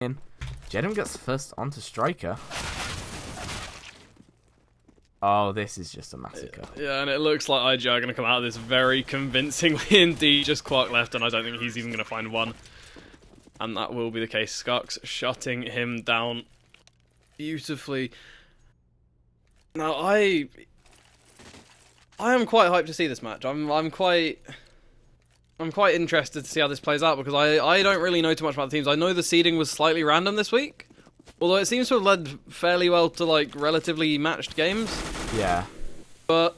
in. Jedem gets the first onto Striker. Oh, this is just a massacre. Yeah, and it looks like IGI are going to come out of this very convincingly indeed. Just Quark left, and I don't think he's even going to find one. And that will be the case. Skux shutting him down beautifully. Now, I am quite hyped to see this match. I'm quite interested to see how this plays out, because I don't really know too much about the teams. I know the seeding was slightly random this week, although it seems to have led fairly well to like relatively matched games. Yeah. But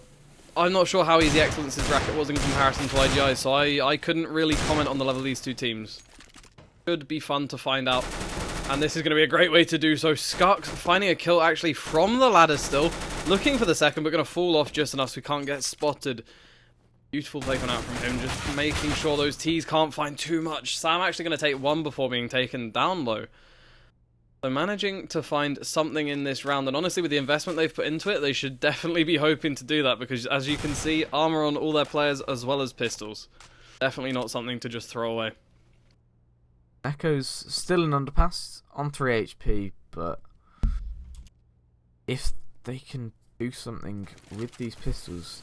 I'm not sure how easy XLNCE's bracket was in comparison to IGI, so I couldn't really comment on the level of these two teams. Should be fun to find out, and this is going to be a great way to do so. Skux finding a kill actually from the ladder still, looking for the second, but going to fall off just enough so he can't get spotted. Beautiful take on out from him, just making sure those T's can't find too much. Sam actually going to take one before being taken down low. So managing to find something in this round, and honestly with the investment they've put into it, they should definitely be hoping to do that, because as you can see, armor on all their players as well as pistols. Definitely not something to just throw away. Echo's still an underpass on 3 HP, but if they can do something with these pistols,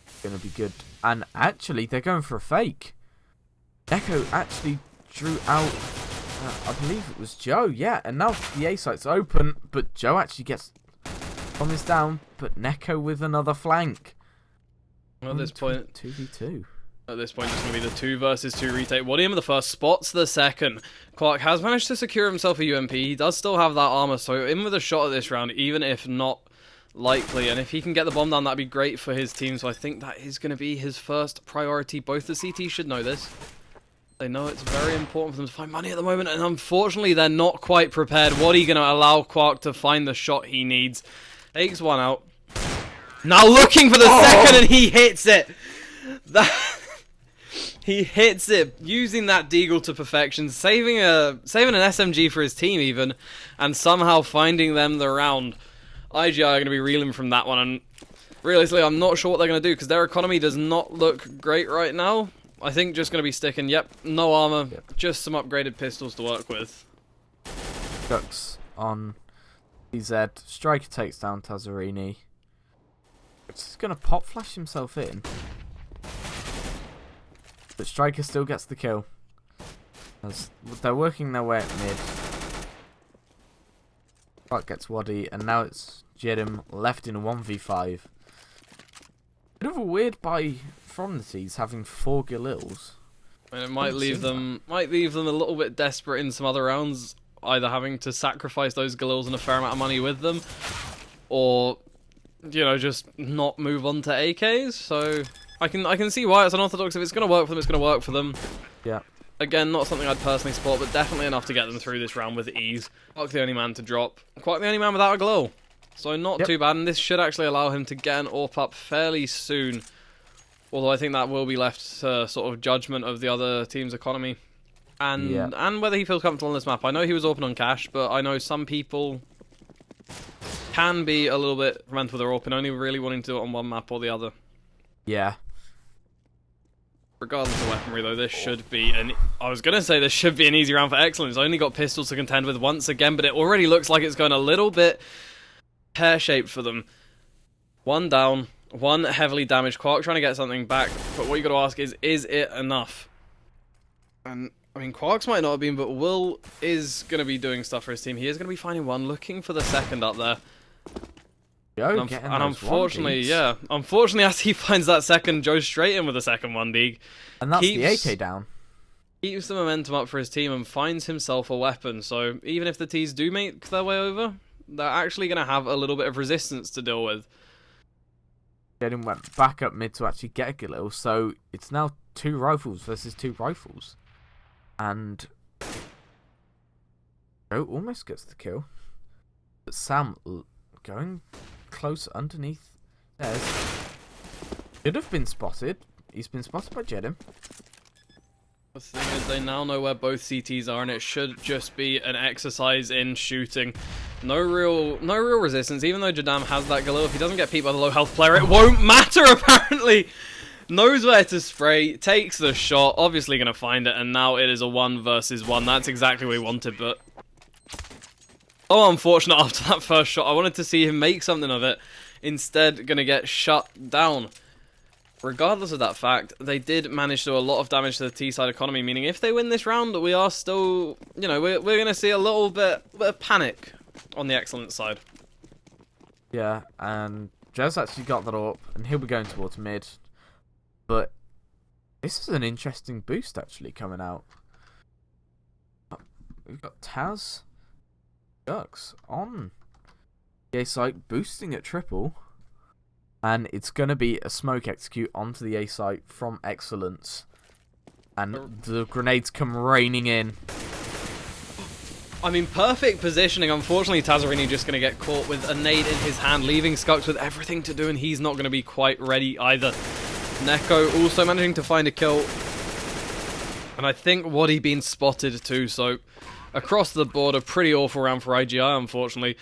it's going to be good. And actually, they're going for a fake. Echo actually drew out, I believe it was Joe, yeah, and now the A site's open, but Joe actually gets Thomas down, but Neko with another flank. At this point, 2v2. At this point, it's going to be the 2 versus 2 retake. Wadium in the first, spots the second. Quark has managed to secure himself a UMP. He does still have that armor, so in with a shot at this round, even if not likely. And if he can get the bomb down, that'd be great for his team. So I think that is going to be his first priority. Both the CTs should know this. They know it's very important for them to find money at the moment, and unfortunately, they're not quite prepared. What are you going to allow Quark to find the shot he needs? Takes one out. Now looking for the second, and he hits it. He hits it, using that deagle to perfection, saving an SMG for his team even, and somehow finding them the round. IGI are going to be reeling from that one, and realistically, I'm not sure what they're going to do, because their economy does not look great right now. I think just going to be sticking, yep, no armor, just some upgraded pistols to work with. Skux on CZ, Striker takes down Tazarini. He's going to pop flash himself in. But Striker still gets the kill. As they're working their way at mid. Clark gets Waddy, and now it's Jedem left in a 1v5. Bit of a weird buy from the T's, having 4 Galils. And it might leave them a little bit desperate in some other rounds, either having to sacrifice those Galils and a fair amount of money with them, or just not move on to AKs. So I can see why it's unorthodox. If it's going to work for them, it's going to work for them. Yeah. Again, not something I'd personally support, but definitely enough to get them through this round with ease. Quite the only man to drop. Quite the only man without a glow. So not too bad, and this should actually allow him to get an AWP up fairly soon. Although I think that will be left to sort of judgment of the other team's economy. And whether he feels comfortable on this map. I know he was open on cash, but I know some people can be a little bit mental with their AWP and only really wanting to do it on one map or the other. Yeah. Regardless of weaponry, though, this should be I was going to say this should be an easy round for XLNCE. Only got pistols to contend with once again, but it already looks like it's going a little bit pear-shaped for them. 1 down, 1 heavily damaged. Quark trying to get something back, but what you got to ask is it enough? And I mean, Quark's might not have been, but Will is going to be doing stuff for his team. He is going to be finding one, looking for the second up there. And unfortunately, unfortunately, as he finds that second, Joe's straight in with the second 1D. And that's the AK down. Keeps the momentum up for his team and finds himself a weapon. So even if the T's do make their way over, they're actually going to have a little bit of resistance to deal with. Jaden went back up mid to actually get a Galil, so it's now 2 rifles versus 2 rifles. And Joe almost gets the kill. But Sam going close underneath there. Should have been spotted. He's been spotted by Jedem. The thing is, they now know where both CTs are, and it should just be an exercise in shooting. No real resistance. Even though Jadam has that Galil, if he doesn't get peeped by the low health player, it won't matter apparently. Knows where to spray, takes the shot, obviously going to find it, and now it is a 1 versus 1. That's exactly what he wanted, but Oh, unfortunate after that first shot. I wanted to see him make something of it. Instead, going to get shut down. Regardless of that fact, they did manage to do a lot of damage to the T-side economy, meaning if they win this round, we are still, you know, we're going to see a little bit of panic on the XLNCE side. Yeah, and Jez actually got that up, and he'll be going towards mid. But this is an interesting boost actually coming out. We've got Taz, Ducks on the A site, boosting at triple. And it's going to be a smoke execute onto the A site from XLNCE. And the grenades come raining in. I mean, perfect positioning. Unfortunately, Tazarini just going to get caught with a nade in his hand, leaving Skux with everything to do, and he's not going to be quite ready either. Neko also managing to find a kill. And I think Waddy being spotted too, so across the board, a pretty awful round for IGI, unfortunately.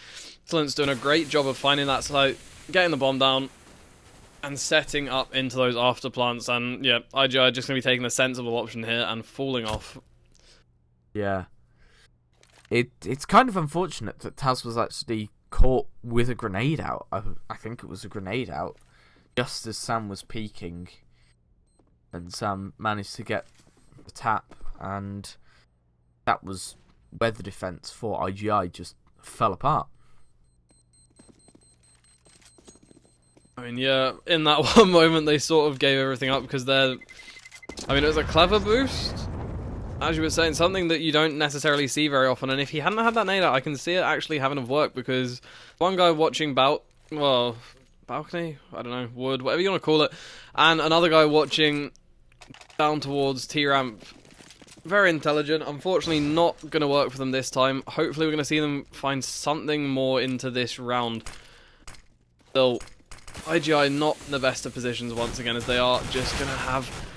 XLNCE doing a great job of finding that site, getting the bomb down, and setting up into those after plants, and yeah, IGI just going to be taking the sensible option here and falling off. Yeah. It's kind of unfortunate that Taz was actually caught with a grenade out. I think it was a grenade out, just as Sam was peeking. And Sam managed to get the tap, and that was where the defense for IGI just fell apart. I mean, yeah, in that one moment they sort of gave everything up because they're... I mean, it was a clever boost. As you were saying, something that you don't necessarily see very often, and if he hadn't had that nade out, I can see it actually having have worked, because one guy watching balcony, I don't know, wood, whatever you want to call it, and another guy watching down towards T-ramp, very intelligent. Unfortunately, not going to work for them this time. Hopefully we're going to see them find something more into this round. Still, IGI not in the best of positions once again, as they are just going to have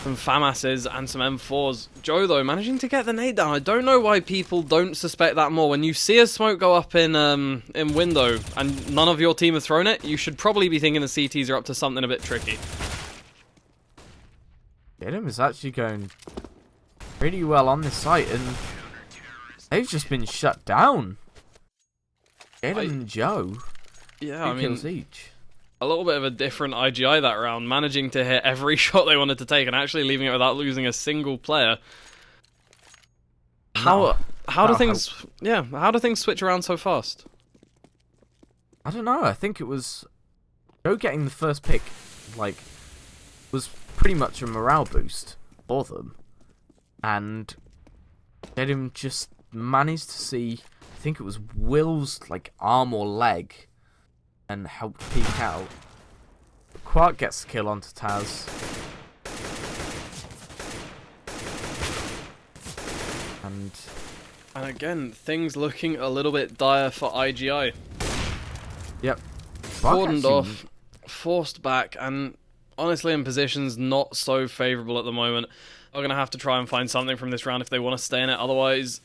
some FAMASs and some M4s. Joe, though, managing to get the nade down. I don't know why people don't suspect that more. When you see a smoke go up in window and none of your team have thrown it, you should probably be thinking the CTs are up to something a bit tricky. Gedem is actually going pretty well on this site, and they've just been shut down. Gedem and Joe, yeah, 2 I mean, kills each. A little bit of a different IGI that round, managing to hit every shot they wanted to take and actually leaving it without losing a single player. How do things switch around so fast? I don't know. I think it was Joe getting the first pick, like, was pretty much a morale boost for them, and Gedem just managed to see, I think it was Will's like arm or leg, and helped peek out. Quark gets the kill onto Taz. And again, things looking a little bit dire for IGI. Yep. Cordoned off, forced back, and honestly in positions not so favourable at the moment. Are going to have to try and find something from this round if they want to stay in it. Otherwise,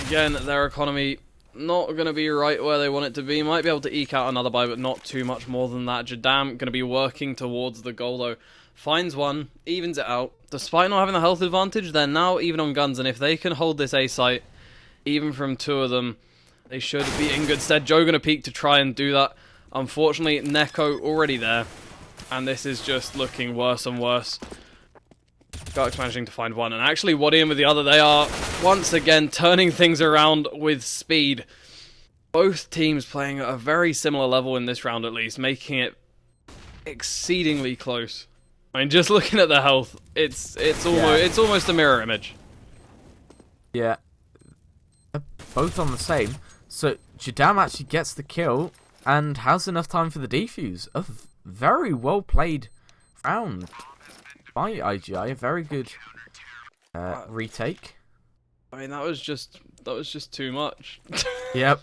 again, their economy not going to be right where they want it to be. Might be able to eke out another buy, but not too much more than that. Jadam going to be working towards the goal, though. Finds one, evens it out. Despite not having the health advantage, they're now even on guns, and if they can hold this A site, even from 2 of them, they should be in good stead. Joe going to peek to try and do that. Unfortunately, Neko already there, and this is just looking worse and worse. Gux managing to find one, and actually Waddy in with the other. They are once again turning things around with speed. Both teams playing at a very similar level in this round, at least, making it exceedingly close. I mean, just looking at the health, it's almost a mirror image. Yeah, they're both on the same. So Jadam actually gets the kill and has enough time for the defuse. A very well played round by IGI, a very good retake. I mean, that was just too much. Yep.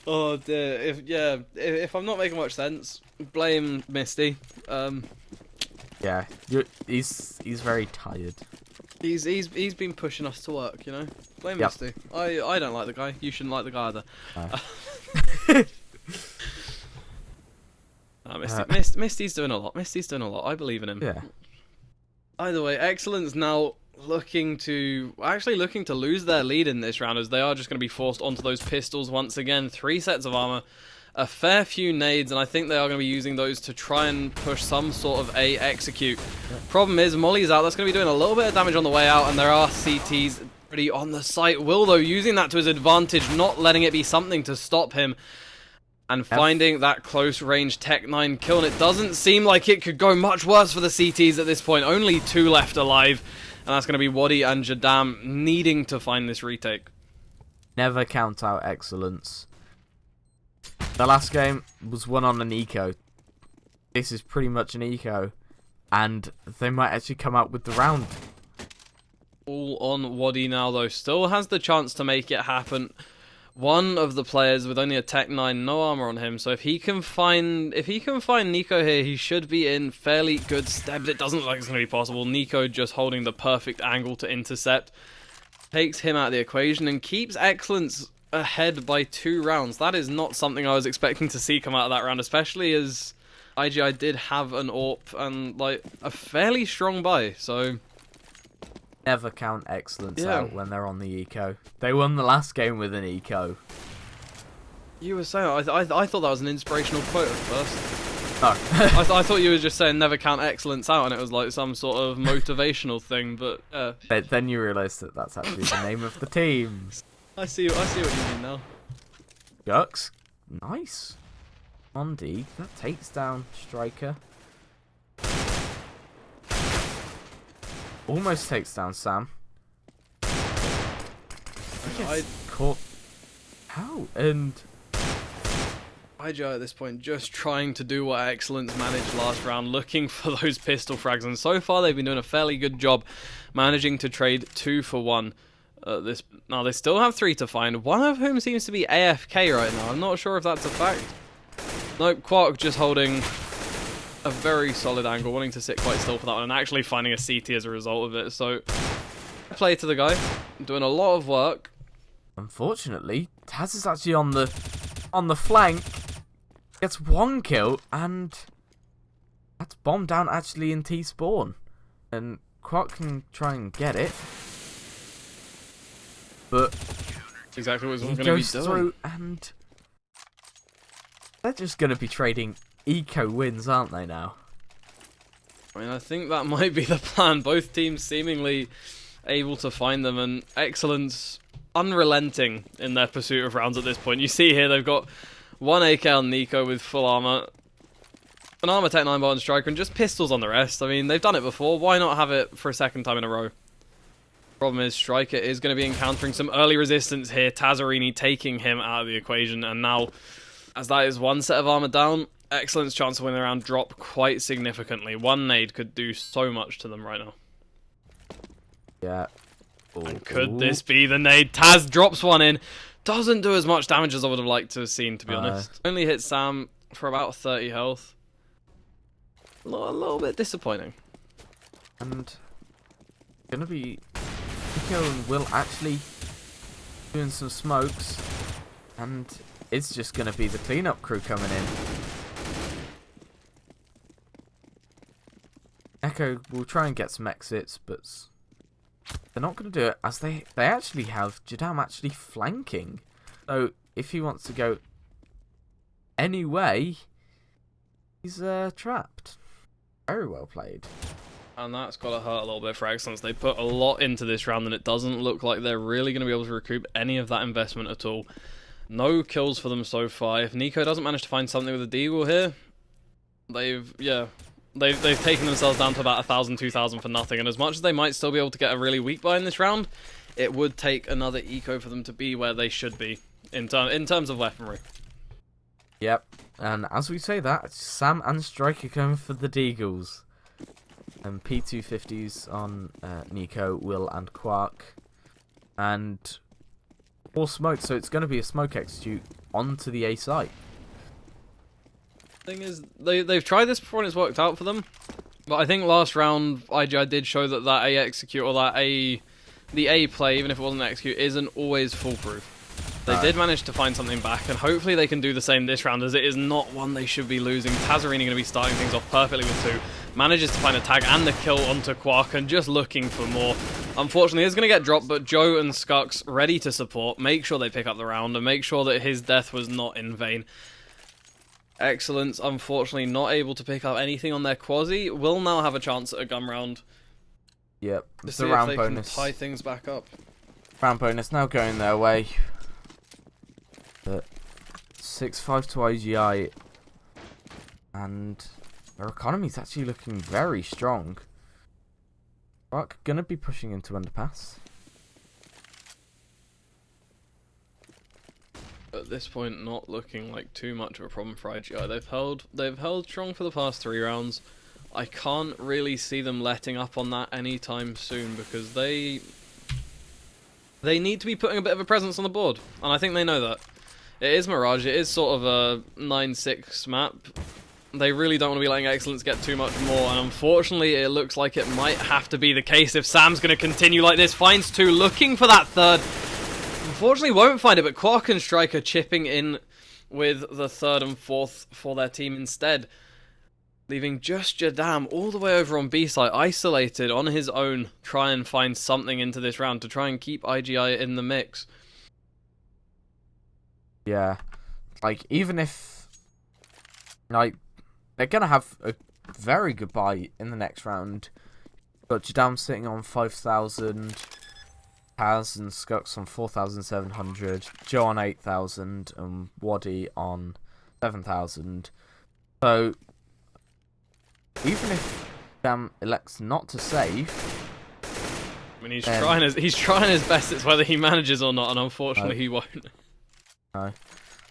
Oh dear. If I'm not making much sense, blame Misty. Yeah, he's very tired. He's been pushing us to work, you know. Blame Misty. I don't like the guy. You shouldn't like the guy either. Misty's doing a lot. Misty's doing a lot. I believe in him. Yeah. Either way, XLNCE now looking to lose their lead in this round, as they are just going to be forced onto those pistols once again. 3 sets of armor, a fair few nades, and I think they are going to be using those to try and push some sort of a execute. Problem is, Molly's out. That's going to be doing a little bit of damage on the way out, and there are CTs pretty on the site. Will, though, using that to his advantage, not letting it be something to stop him, and finding that close range Tech 9 kill. And it doesn't seem like it could go much worse for the CTs at this point. Only 2 left alive, and that's going to be Wadi and Jadam needing to find this retake. Never count out excellence. The last game was won on an eco. This is pretty much an eco, and they might actually come out with the round. All on Wadi now, though. Still has the chance to make it happen. One of the players with only a Tech 9, no armor on him, so if he can find Nico here, he should be in fairly good stead, but it doesn't look like it's going to be possible. Nico just holding the perfect angle to intercept, takes him out of the equation, and keeps Excellence ahead by 2 rounds. That is not something I was expecting to see come out of that round, especially as IGI did have an AWP and like a fairly strong buy, so... Never count excellence out when they're on the eco. They won the last game with an eco. You were saying, I thought that was an inspirational quote at first. No. I thought you were just saying never count excellence out, and it was like some sort of motivational thing, but... Then you realise that that's actually the name of the team. I see what you mean now. Gux, nice. Mondi, that takes down Striker. Almost takes down Sam. I caught. How? And IGI at this point just trying to do what Excellence managed last round, looking for those pistol frags, and so far they've been doing a fairly good job managing to trade 2 for 1. Now they still have 3 to find, one of whom seems to be AFK right now. I'm not sure if that's a fact. Nope, Quark just holding a very solid angle, wanting to sit quite still for that one, and actually finding a CT as a result of it. So, play to the guy, doing a lot of work. Unfortunately, Taz is actually on the flank, gets 1 kill, and that's bombed down actually in T-spawn. And Quark can try and get it, but exactly what he's he going to be goes doing. through, and they're just going to be trading eco wins, aren't they now? I mean, I think that might be the plan. Both teams seemingly able to find them, and Excellence unrelenting in their pursuit of rounds at this point. You see here they've got 1 AK on Nico with full armor, an armor Tech 9 button striker, and just pistols on the rest. I mean, they've done it before. Why not have it for a second time in a row? Problem is, Striker is going to be encountering some early resistance here. Tazzarini taking him out of the equation, and now, as that is 1 set of armor down, Excellence chance of winning the round drop quite significantly. 1 nade could do so much to them right now. Yeah. And could this be the nade? Taz drops 1 in. Doesn't do as much damage as I would have liked to have seen, to be honest. Only hit Sam for about 30 health. A little bit disappointing. And gonna be Nico and Will actually doing some smokes, and it's just gonna be the cleanup crew coming in. Echo will try and get some exits, but they're not going to do it, as they actually have Jadam actually flanking. So if he wants to go any way, he's trapped. Very well played. And that's got to hurt a little bit for Excellence. They put a lot into this round, and it doesn't look like they're really going to be able to recoup any of that investment at all. No kills for them so far. If Nico doesn't manage to find something with a deagle here, they've taken themselves down to about 1,000, 2,000 for nothing. And as much as they might still be able to get a really weak buy in this round, it would take another eco for them to be where they should be in terms of weaponry. Yep. And as we say that, Sam and Striker going for the deagles. And P250s on Nico, Will, and Quark. And 4 smoke, so it's going to be a smoke execute onto the A site. Thing is, they've tried this before and it's worked out for them. But I think last round, IGI did show that A execute, or the A play, even if it wasn't execute, isn't always foolproof. They did manage to find something back, and hopefully they can do the same this round, as it is not one they should be losing. Tazzarini going to be starting things off perfectly with 2. Manages to find a tag and the kill onto Quark and just looking for more. Unfortunately, it's going to get dropped, but Joe and Skux ready to support, make sure they pick up the round, and make sure that his death was not in vain. XLNCE, unfortunately, not able to pick up anything on their Quasi, will now have a chance at a gun round. Yep, To it's see a if round they bonus. can tie things back up. Round bonus now going their way. But 6-5 to IGI. And their economy's actually looking very strong. Rock gonna be pushing into underpass. At this point, not looking like too much of a problem for IGI. They've held strong for the past 3 rounds. I can't really see them letting up on that anytime soon because they need to be putting a bit of a presence on the board, and I think they know that. It is Mirage. It is sort of a 9-6 map. They really don't want to be letting XLNCE get too much more, and unfortunately it looks like it might have to be the case if Sam's going to continue like this. Finds 2, looking for that third. Unfortunately won't find it, but Quark and Striker chipping in with the 3rd and 4th for their team instead. Leaving just Jadam all the way over on B side, isolated on his own, try and find something into this round to try and keep IGI in the mix. Yeah, like even if like they're gonna have a very good buy in the next round. Got Jadam sitting on 5,000, Taz and Skux on 4,700, Joe on 8,000, and Waddy on 7,000. So even if Jadam elects not to save, I mean, he's trying his best. It's whether he manages or not, and unfortunately he won't. No.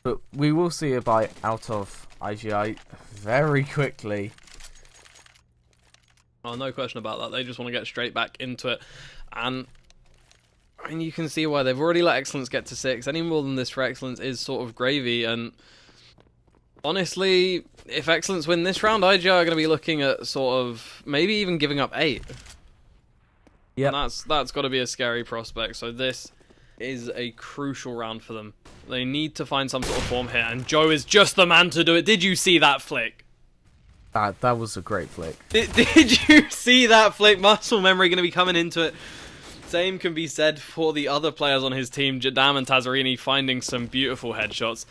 But we will see a buy out of IGI very quickly. Oh, no question about that. They just want to get straight back into it. And I mean, you can see why they've already let XLNCE get to 6. Any more than this for XLNCE is sort of gravy. And honestly, if XLNCE win this round, IGI are going to be looking at sort of maybe even giving up 8. Yeah, that's got to be a scary prospect. So this is a crucial round for them. They need to find some sort of form here, and Joe is just the man to do it. Did you see that flick? that was a great flick. Did you see that flick? Muscle memory going to be coming into it. Same can be said for the other players on his team. Jadam and Tazarini finding some beautiful headshots,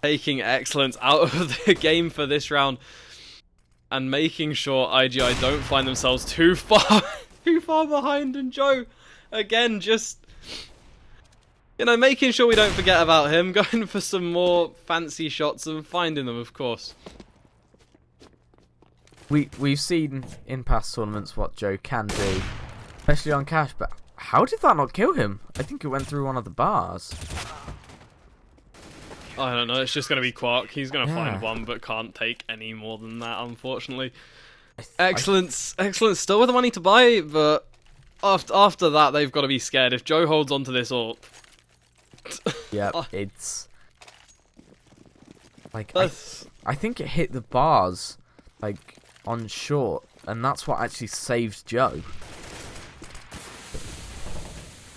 taking XLNCE out of the game for this round, and making sure IGI don't find themselves too far behind. And Joe, again, just, you know, making sure we don't forget about him, going for some more fancy shots and finding them, of course. We've seen in past tournaments what Joe can do, especially on Cash, but how did that not kill him? I think it went through one of the bars. I don't know, it's just going to be Quark. He's going to find one, but can't take any more than that, unfortunately. XLNCE still with the money to buy, but after that, they've got to be scared. If Joe holds on to this AWP... Yeah, it's... like, I think it hit the bars, like, on short, and that's what actually saved Joe.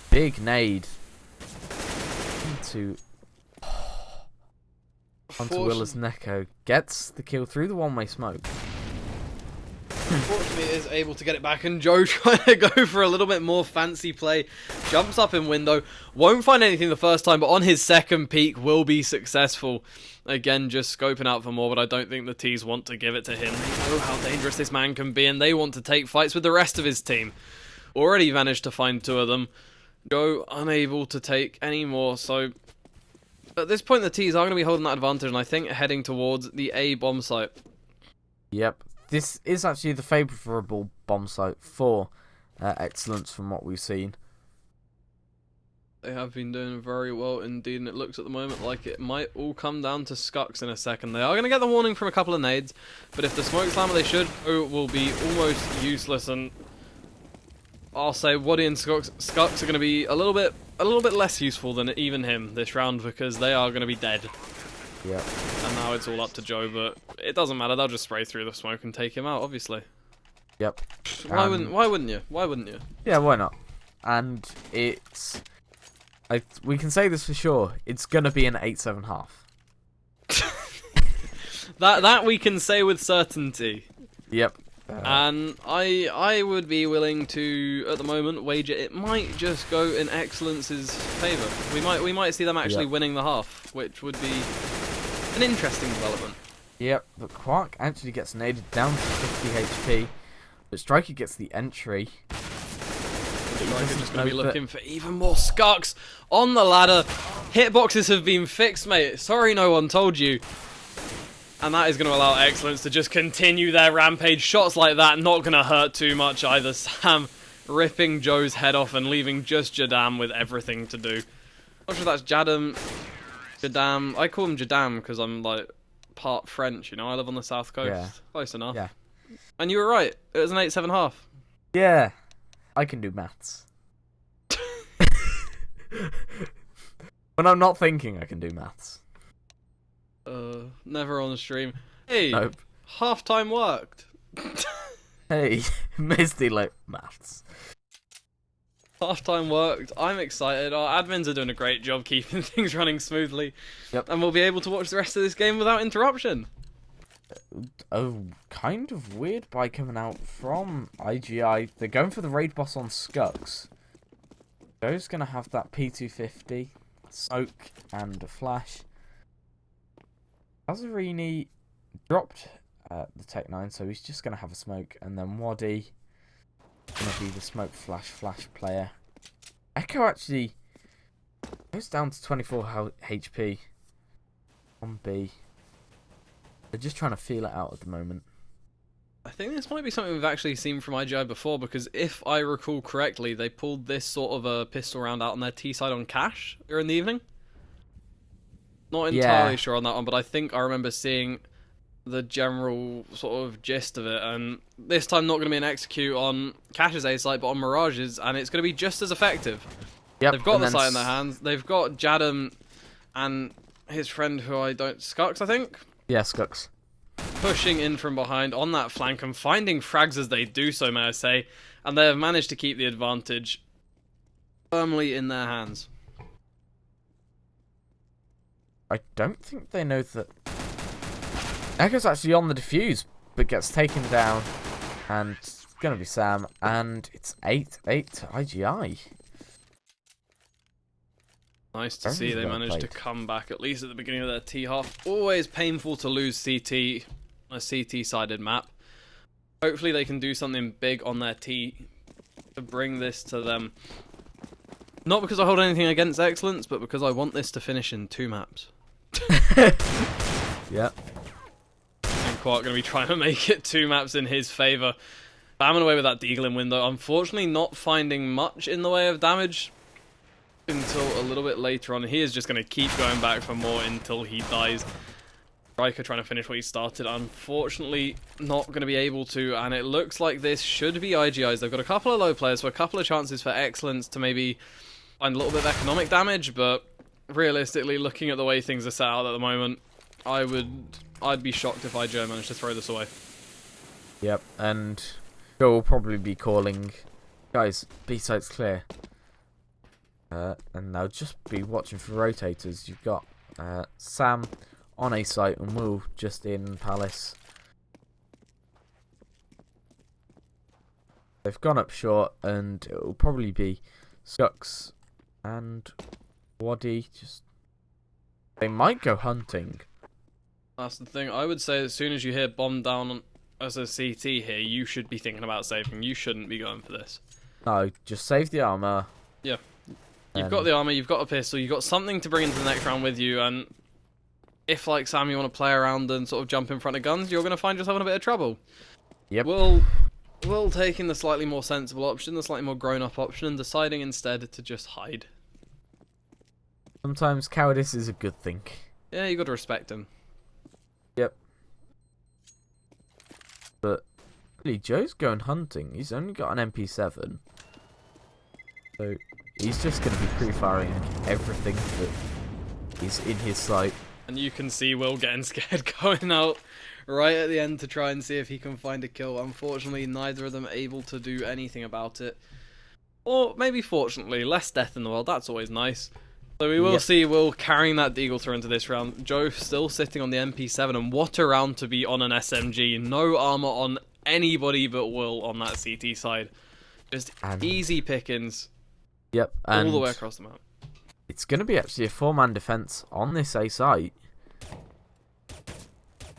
Big nade onto Willa's Neko. Gets the kill through the one-way smoke. Unfortunately, is able to get it back, and Joe trying to go for a little bit more fancy play. Jumps up in window, won't find anything the first time, but on his second peek will be successful. Again, just scoping out for more, but I don't think the T's want to give it to him. They know how dangerous this man can be, and they want to take fights with the rest of his team. Already managed to find 2 of them. Joe unable to take any more, so at this point the T's are going to be holding that advantage, and I think heading towards the A bomb site. Yep, this is actually the favourable bomb site for XLNCE from what we've seen. They have been doing very well indeed, and it looks at the moment like it might all come down to Skux in a second. They are going to get the warning from a couple of nades, but if the smoke slammer they should will be almost useless, and I'll say Waddy and Skux are going to be a little bit less useful than even him this round, because they are going to be dead. Yep. And now it's all up to Joe, but it doesn't matter. They'll just spray through the smoke and take him out, obviously. Yep. Why wouldn't you? Why wouldn't you? Yeah, why not? And it's... we can say this for sure. It's going to be an 8-7 half. That we can say with certainty. Yep. And I would be willing to, at the moment, wager it might just go in XLNCE's favour. We might see them actually winning the half, which would be an interesting development. Yep, but Quark actually gets naded down to 50 HP, but Striker gets the entry. Striker just going to be looking for even more scucks on the ladder. Hitboxes have been fixed, mate. Sorry no one told you. And that is going to allow XLNCE to just continue their rampage. Shots like that not going to hurt too much either. Sam ripping Joe's head off and leaving just Jadam with everything to do. Not sure that's Jadam. Jadam. I call him Jadam because I'm like part French, you know. I live on the south coast. Yeah. Close enough. Yeah. And you were right. It was an 8.5. Yeah. I can do maths. When I'm not thinking, I can do maths. Never on the stream. Hey, Nope. halftime worked. Hey, Misty like maths. Halftime worked. I'm excited. Our admins are doing a great job keeping things running smoothly. Yep. And we'll be able to watch the rest of this game without interruption. Oh, kind of weird buy coming out from IGI. They're going for the raid boss on Scucks. Joe's going to have that P250, Soak, and a Flash. Azarini dropped the Tech 9, so he's just going to have a smoke. And then Waddy going to be the smoke flash player. Echo actually goes down to 24 HP on B. They're just trying to feel it out at the moment. I think this might be something we've actually seen from IGI before, because if I recall correctly, they pulled this sort of a pistol round out on their T side on Cash during the evening. Not entirely sure on that one, but I think I remember seeing the general sort of gist of it. And this time not going to be an execute on Cash's A site, but on Mirage's, and it's going to be just as effective. Yep, They've got the site in their hands. They've got Jadam and his friend, who I don't... Scucks, I think? Yeah, Scucks. Pushing in from behind on that flank and finding frags as they do so, may I say. And they have managed to keep the advantage firmly in their hands. I don't think they know that Echo's actually on the defuse, but gets taken down, and it's going to be Sam, and it's 8-8 to IGI. Nice to see they managed to come back, at least at the beginning of their T half. Always painful to lose CT, a CT-sided map. Hopefully they can do something big on their T to bring this to them. Not because I hold anything against XLNCE, but because I want this to finish in 2 maps. Yep. And Quark going to be trying to make it 2 maps in his favour. Bamming away with that Deagle in window. Unfortunately not finding much in the way of damage until a little bit later on. He is just going to keep going back for more until he dies. Striker trying to finish what he started. Unfortunately not going to be able to, and it looks like this should be IGI's. They've got a couple of low players, so a couple of chances for XLNCE to maybe find a little bit of economic damage, but realistically, looking at the way things are set out at the moment, I'd be shocked if IGI managed to throw this away. Yep, and Joe will probably be calling, guys, B site's clear. And they'll just be watching for rotators. You've got Sam on A site and Will just in Palace. They've gone up short, and it will probably be Scucks and Waddy. They might go hunting. That's the thing. I would say as soon as you hear bomb down as a CT here, you should be thinking about saving. You shouldn't be going for this. No, just save the armor. Yeah. You've got the armor, you've got a pistol, you've got something to bring into the next round with you, and if, like Sam, you want to play around and sort of jump in front of guns, you're going to find yourself in a bit of trouble. Yep. Will taking the slightly more sensible option, the slightly more grown-up option, and deciding instead to just hide. Sometimes cowardice is a good thing. Yeah, you got to respect him. Yep. But really, Joe's going hunting. He's only got an MP7. So he's just going to be pre-firing everything that is in his sight. And you can see Will getting scared, going out right at the end to try and see if he can find a kill. Unfortunately, neither of them able to do anything about it. Or maybe fortunately, less death in the world, that's always nice. So we will see Will carrying that Deagle through into this round. Joe still sitting on the MP7, and what a round to be on an SMG. No armor on anybody but Will on that CT side. Just easy pickings. Yep, all the way across the map. It's going to be actually a 4-man defense on this A site.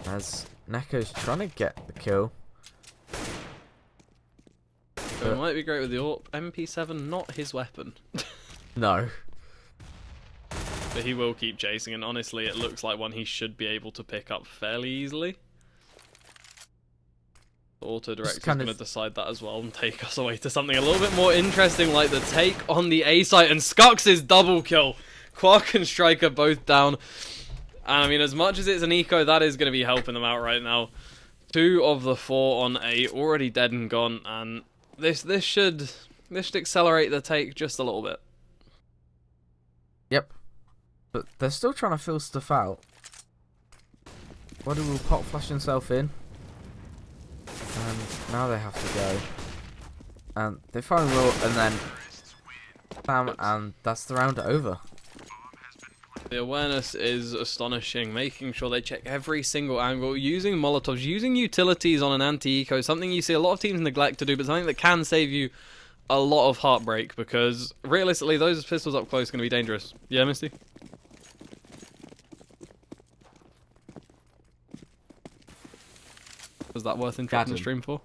As Neko's trying to get the kill. So it might be great with the AWP. MP7, not his weapon. No. But he will keep chasing, and honestly, it looks like one he should be able to pick up fairly easily. The auto-direct is going to decide that as well and take us away to something a little bit more interesting, like the take on the A site and Skux' double kill. Quark and Striker both down. And I mean, as much as it's an eco, that is going to be helping them out right now. 2 of the 4 on A already dead and gone, and this should accelerate the take just a little bit. Yep. But they're still trying to fill stuff out. Wadi will pop flash himself in. And now they have to go. And they finally will, and then bam, and that's the round over. The awareness is astonishing, making sure they check every single angle, using Molotovs, using utilities on an anti-eco, something you see a lot of teams neglect to do, but something that can save you a lot of heartbreak, because realistically, those pistols up close are going to be dangerous. Yeah, Misty? Was that worth interrupting the stream for?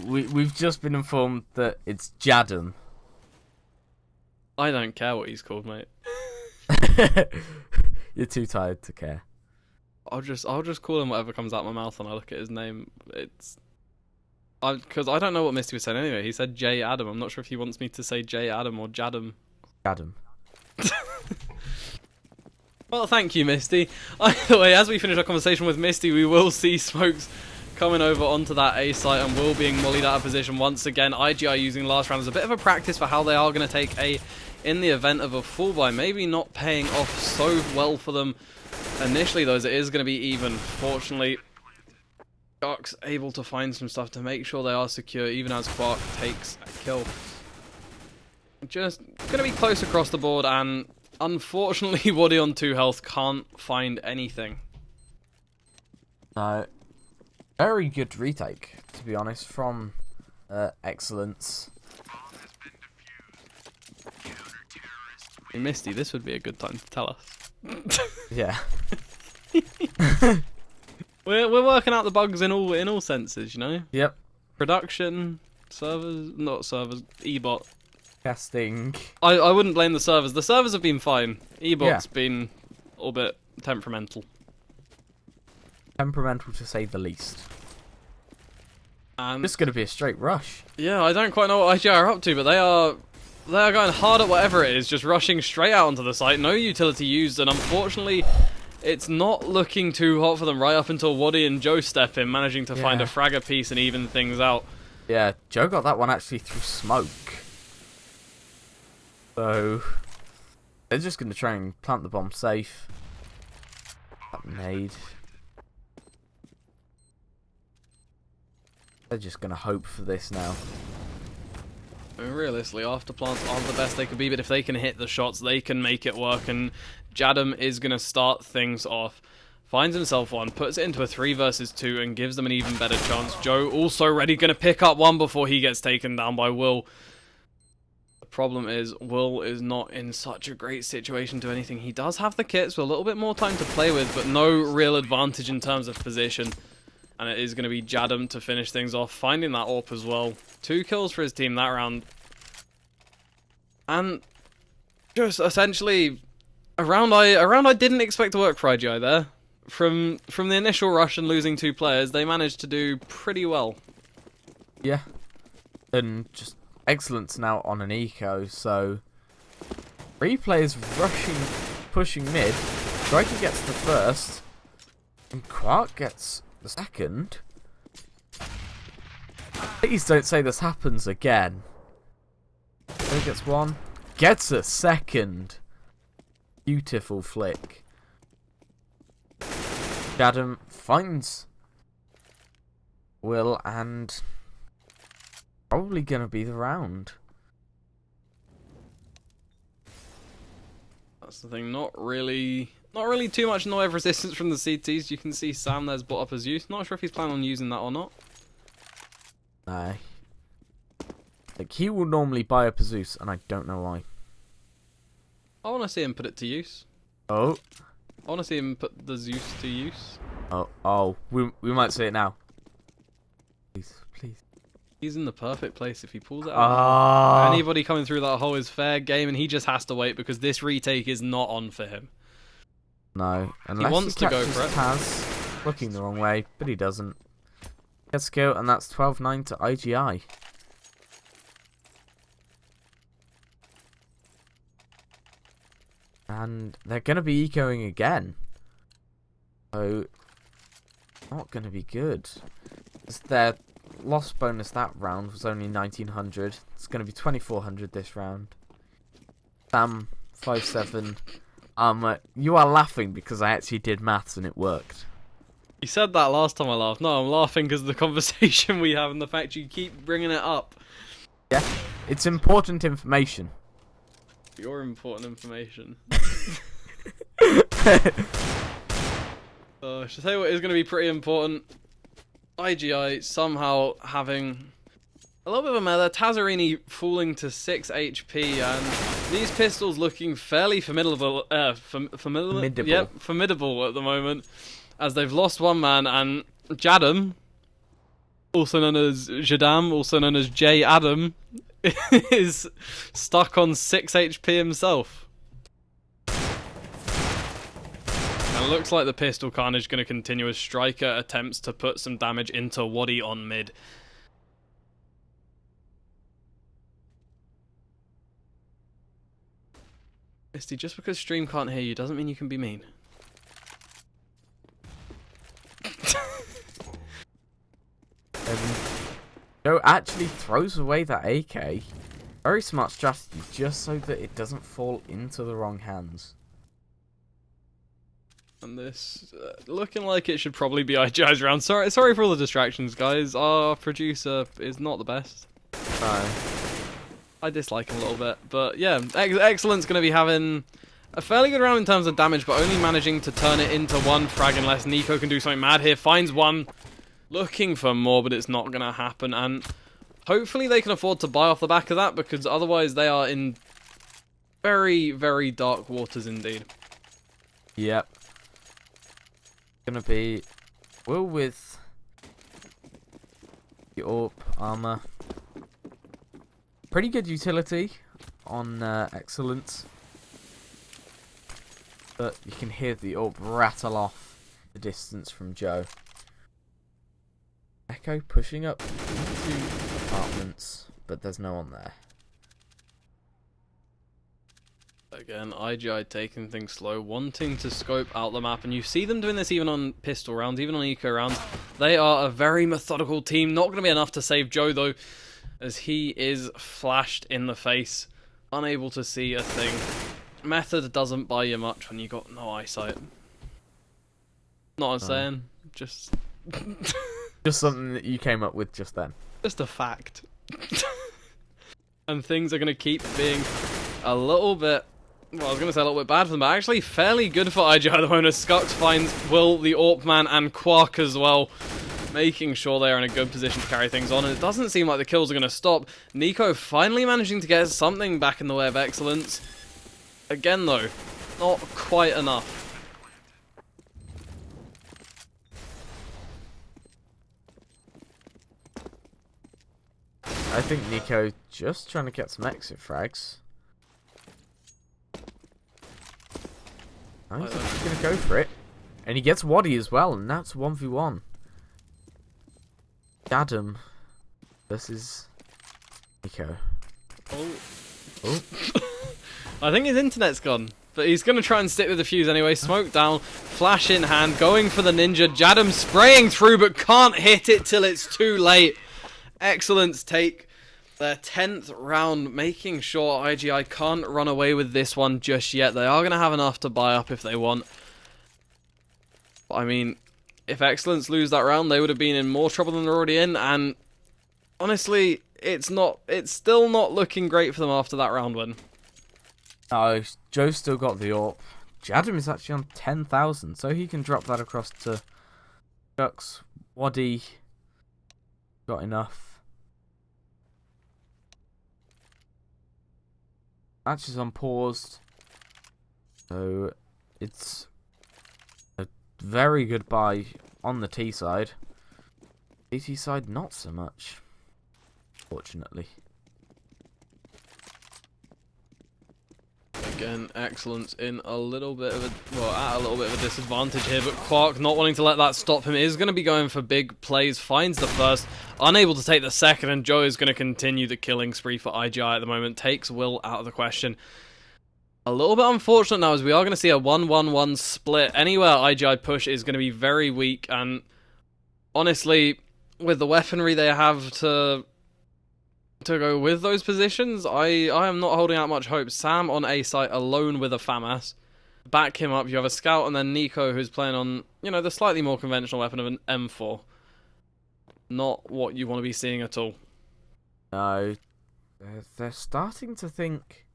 We've just been informed that it's Jadam. I don't care what he's called, mate. You're too tired to care. I'll just call him whatever comes out my mouth when I look at his name. Because I don't know what Misty was saying anyway. He said J Adam. I'm not sure if he wants me to say J Adam or Jadam. Jadam. Well, thank you, Misty. Either way, as we finish our conversation with Misty, we will see Smokes coming over onto that A site and Will being mollied out of position once again. IGI using last round as a bit of a practice for how they are going to take A in the event of a full buy. Maybe not paying off so well for them initially, though, as it is going to be even. Fortunately, Shark's able to find some stuff to make sure they are secure, even as Quark takes a kill. Just going to be close across the board, and unfortunately, Wadi on 2 health can't find anything. No. Very good retake, to be honest, from XLNCE. Hey, Misty, this would be a good time to tell us. Yeah. We're working out the bugs in all senses, you know? Yep. Production, servers, not servers, ebot. Casting. I wouldn't blame the servers. The servers have been fine. Ebot's been a little bit temperamental. Temperamental to say the least. And this is going to be a straight rush. Yeah, I don't quite know what IGI are up to, but they are going hard at whatever it is, just rushing straight out onto the site. No utility used, and unfortunately, it's not looking too hot for them right up until Wadi and Joe step in, managing to find a fragger piece and even things out. Yeah, Joe got that one actually through smoke. So they're just going to try and plant the bomb safe. That nade. They're just going to hope for this now. I mean, realistically, after plants aren't the best they could be, but if they can hit the shots, they can make it work, and Jadam is going to start things off. Finds himself one, puts it into a 3 versus 2, and gives them an even better chance. Joe also ready, going to pick up one before he gets taken down by Will. The problem is, Will is not in such a great situation to do anything. He does have the kits with a little bit more time to play with, but no real advantage in terms of position. And it is going to be Jadam to finish things off, finding that AWP as well. 2 kills for his team that round. And just essentially a round I didn't expect to work for IGI there. From the initial rush and losing 2 players, they managed to do pretty well. Yeah. And just excellence now on an eco, so 3 players rushing, pushing mid. Striker gets the first, and Quark gets the second. Please don't say this happens again. So he gets one. Gets a second. Beautiful flick. Jadam finds Will, and probably going to be the round. That's the thing, not really Not really too much in the way of resistance from the CTs. You can see Sam there's brought up as Zeus. Not sure if he's planning on using that or not. No. Like, he will normally buy up a Zeus, and I don't know why. I want to see him put it to use. Oh. I want to see him put the Zeus to use. Oh. We might see it now. Please. He's in the perfect place if he pulls it out. Oh. Anybody coming through that hole is fair game, and he just has to wait because this retake is not on for him. No. Unless he wants to go for it. Taz, looking the wrong way, but he doesn't. Let's go, and that's 12-9 to IGI. And they're going to be ecoing again. So, not going to be good. Their loss bonus that round was only 1900. It's going to be 2400 this round. Sam, 5-7. You are laughing because I actually did maths and it worked. You said that last time I laughed. No, I'm laughing because of the conversation we have and the fact you keep bringing it up. Yeah, it's important information. Your important information. I should tell you what is going to be pretty important. IGI somehow having a little bit of a meta. Tazarini falling to 6 HP, and these pistols looking fairly formidable. Formidable at the moment, as they've lost one man, and Jadam, also known as Jadam, also known as J Adam, is stuck on 6 HP himself. And it looks like the pistol carnage going to continue as Striker attempts to put some damage into Waddy on mid. Misty, just because stream can't hear you doesn't mean you can be mean. Joe actually throws away that AK. Very smart strategy, just so that it doesn't fall into the wrong hands. And this looking like it should probably be IGI's round. Sorry for all the distractions, guys. Our producer is not the best. No. I dislike him a little bit, but yeah, XLNCE's going to be having a fairly good round in terms of damage, but only managing to turn it into one frag unless Nico can do something mad here. Finds one, looking for more, but it's not going to happen, and hopefully they can afford to buy off the back of that, because otherwise they are in very, very dark waters indeed. Yep. Gonna be Will with the AWP armor. Pretty good utility on XLNCE, but you can hear the AWP rattle off the distance from Joe. Echo pushing up into apartments, but there's no one there. Again, IGI taking things slow, wanting to scope out the map, and you see them doing this even on pistol rounds, even on eco rounds. They are a very methodical team. Not going to be enough to save Joe, though, as he is flashed in the face, unable to see a thing. Method doesn't buy you much when you got no eyesight. Not what I'm saying, just... Just something that you came up with just then. Just a fact. And things are going to keep being a little bit... Well, I was going to say a little bit bad for them, but actually fairly good for IGI at the moment. Skux finds Will, the AWP man, and Quark as well, making sure they are in a good position to carry things on. And it doesn't seem like the kills are going to stop. Nico finally managing to get something back in the way of XLNCE. Again, though, not quite enough. I think Nico just trying to get some exit frags. He's going to go for it. And he gets Waddy as well, and that's 1v1. Adam versus Nico. Oh. I think his internet's gone, but he's going to try and stick with the fuse anyway. Smoke down, flash in hand, going for the ninja. Jadam spraying through, but can't hit it till it's too late. XLNCE take their 10th round, making sure IGI can't run away with this one just yet. They are going to have enough to buy up if they want. But, I mean, if XLNCE lose that round, they would have been in more trouble than they're already in. And honestly, it's still not looking great for them after that round win. No, Joe's still got the AWP. Jadam is actually on 10,000, so he can drop that across to Ducks. Waddy got enough. Match is on paused, so it's a very good buy on the T side. BT side, not so much, fortunately. Again, XLNCE in a little bit of a, well, at a little bit of a disadvantage here, but Quark, not wanting to let that stop him, is going to be going for big plays, finds the first, unable to take the second, and Joe is going to continue the killing spree for IGI at the moment, takes Will out of the question. A little bit unfortunate now, as we are going to see a 1-1-1 split. Anywhere IGI push is going to be very weak, and honestly, with the weaponry they have to go with those positions, I am not holding out much hope. Sam on A site alone with a FAMAS. Back him up, you have a scout, and then Nico who's playing on, you know, the slightly more conventional weapon of an M4. Not what you want to be seeing at all. No, they're starting to think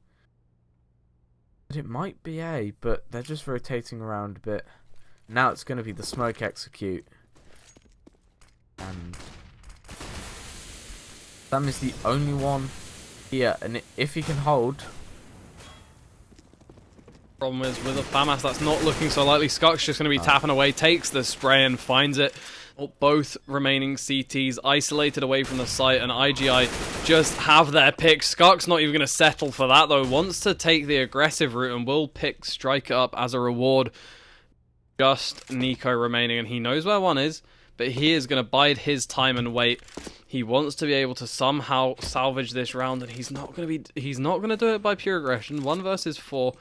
that it might be A, but they're just rotating around a bit. Now it's going to be the smoke execute. And Sam is the only one here, and if he can hold... Problem is, with a FAMAS, that's not looking so likely. Skuk's just going to be tapping away, takes the spray and finds it. Both remaining CTs isolated away from the site, and IGI just have their pick. Skuk's not even going to settle for that, though. Wants to take the aggressive route and will pick Striker up as a reward. Just Nico remaining, and he knows where one is, but he is going to bide his time and wait. He wants to be able to somehow salvage this round, and he's not going to do it by pure aggression. 1 versus 4.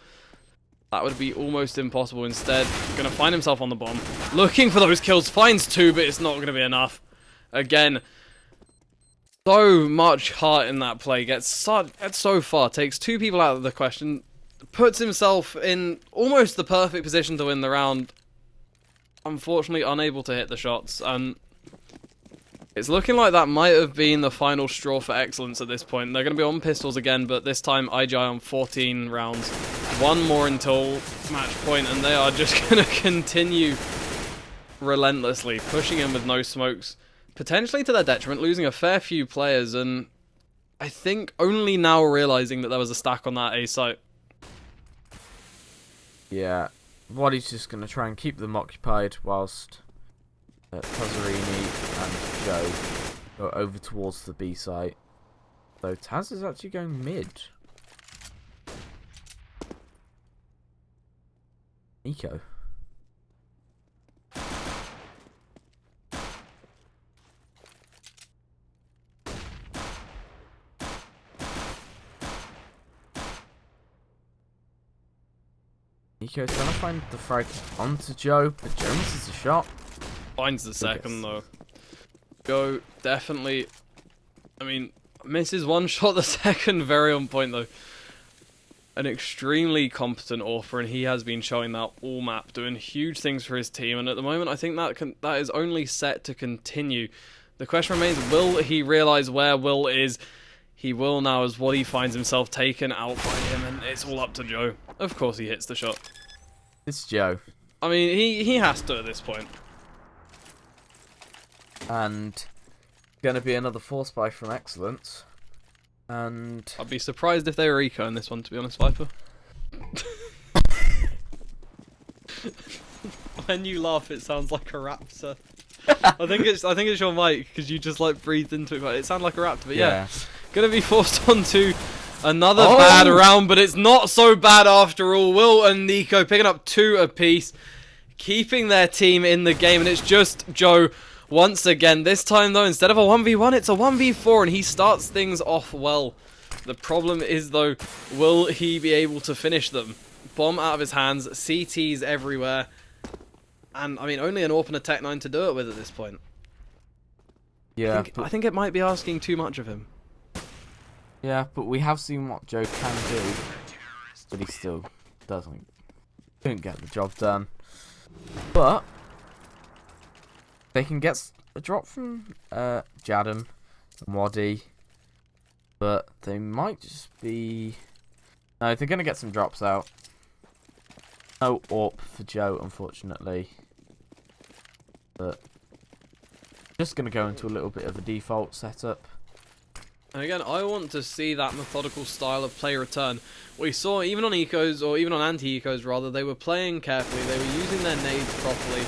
That would be almost impossible. Instead, going to find himself on the bomb. Looking for those kills. Finds 2, but it's not going to be enough. Again, so much heart in that play. Gets so far. Takes 2 people out of the question. Puts himself in almost the perfect position to win the round. Unfortunately, unable to hit the shots. And it's looking like that might have been the final straw for XLNCE at this point. They're going to be on pistols again, but this time IGI on 14 rounds. 1 more until match point, and they are just going to continue relentlessly, pushing in with no smokes, potentially to their detriment, losing a fair few players, and I think only now realizing that there was a stack on that A site. Yeah, Waddy's just going to try and keep them occupied whilst Tazzarini and Joe go over towards the B site. So Taz is actually going mid. Nico. Nico's gonna find the frag onto Joe, but Joe misses a shot. Finds the second though. Joe definitely, I mean, misses 1 shot, the second very on point though. An extremely competent author, and he has been showing that all map, doing huge things for his team, and at the moment I think that is only set to continue. The question remains, will he realise where Will is? He will now, as Waddy finds himself taken out by him, and it's all up to Joe. Of course he hits the shot. It's Joe. I mean, he has to at this point. And gonna be another force buy from XLNCE. And I'd be surprised if they were eco in this one, to be honest, Viper. When you laugh, it sounds like a raptor. I think it's your mic, because you just like breathed into it. But it sounded like a raptor, but yeah. Gonna be forced onto another bad round, but it's not so bad after all. Will and Nico picking up 2 apiece, keeping their team in the game, and it's just Joe once again. This time though, instead of a 1v1, it's a 1v4, and he starts things off well. The problem is though, will he be able to finish them? Bomb out of his hands, CTs everywhere, and I mean only an AWP and a Tech 9 to do it with at this point. yeah, I think it might be asking too much of him. yeah, but we have seen what Joe can do, but he still couldn't get the job done. But they can get a drop from Jadam and Waddy, but they might just be... No, they're going to get some drops out. No AWP for Joe, unfortunately. But just going to go into a little bit of a default setup. And again, I want to see that methodical style of play return. We saw, even on ecos, or even on anti-ecos rather, they were playing carefully, they were using their nades properly,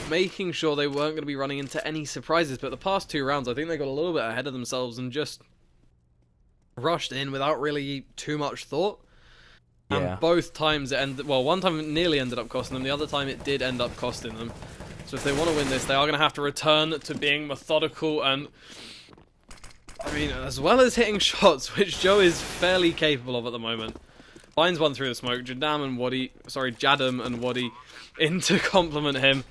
making sure they weren't going to be running into any surprises. But the past 2 rounds, I think they got a little bit ahead of themselves and just rushed in without really too much thought. Yeah. And both times it ended, well, one time it nearly ended up costing them, the other time it did end up costing them. So if they want to win this, they are going to have to return to being methodical and, I mean, as well as hitting shots, which Joe is fairly capable of at the moment. Finds one through the smoke, Jadam and Waddy in to compliment him.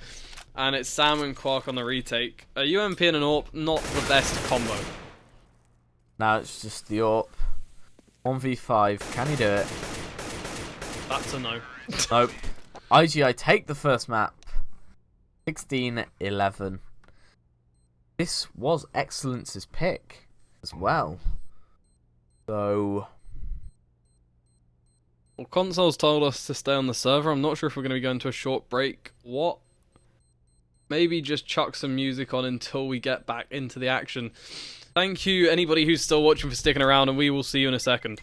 And it's Sam and Quark on the retake. A UMP and an AWP, not the best combo. Now it's just the AWP. 1v5, can he do it? That's a no. Nope. IGI take the first map. 16-11. This was XLNCE's pick as well. So... Well, console's told us to stay on the server. I'm not sure if we're going to be going to a short break. What? Maybe just chuck some music on until we get back into the action. Thank you, anybody who's still watching, for sticking around, and we will see you in a second.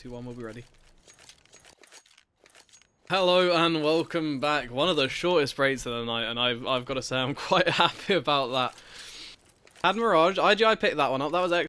2, 1, we'll be ready. Hello and welcome back. One of the shortest breaks of the night, and I've got to say I'm quite happy about that. Had Mirage, IGI picked that one up, that was excellent.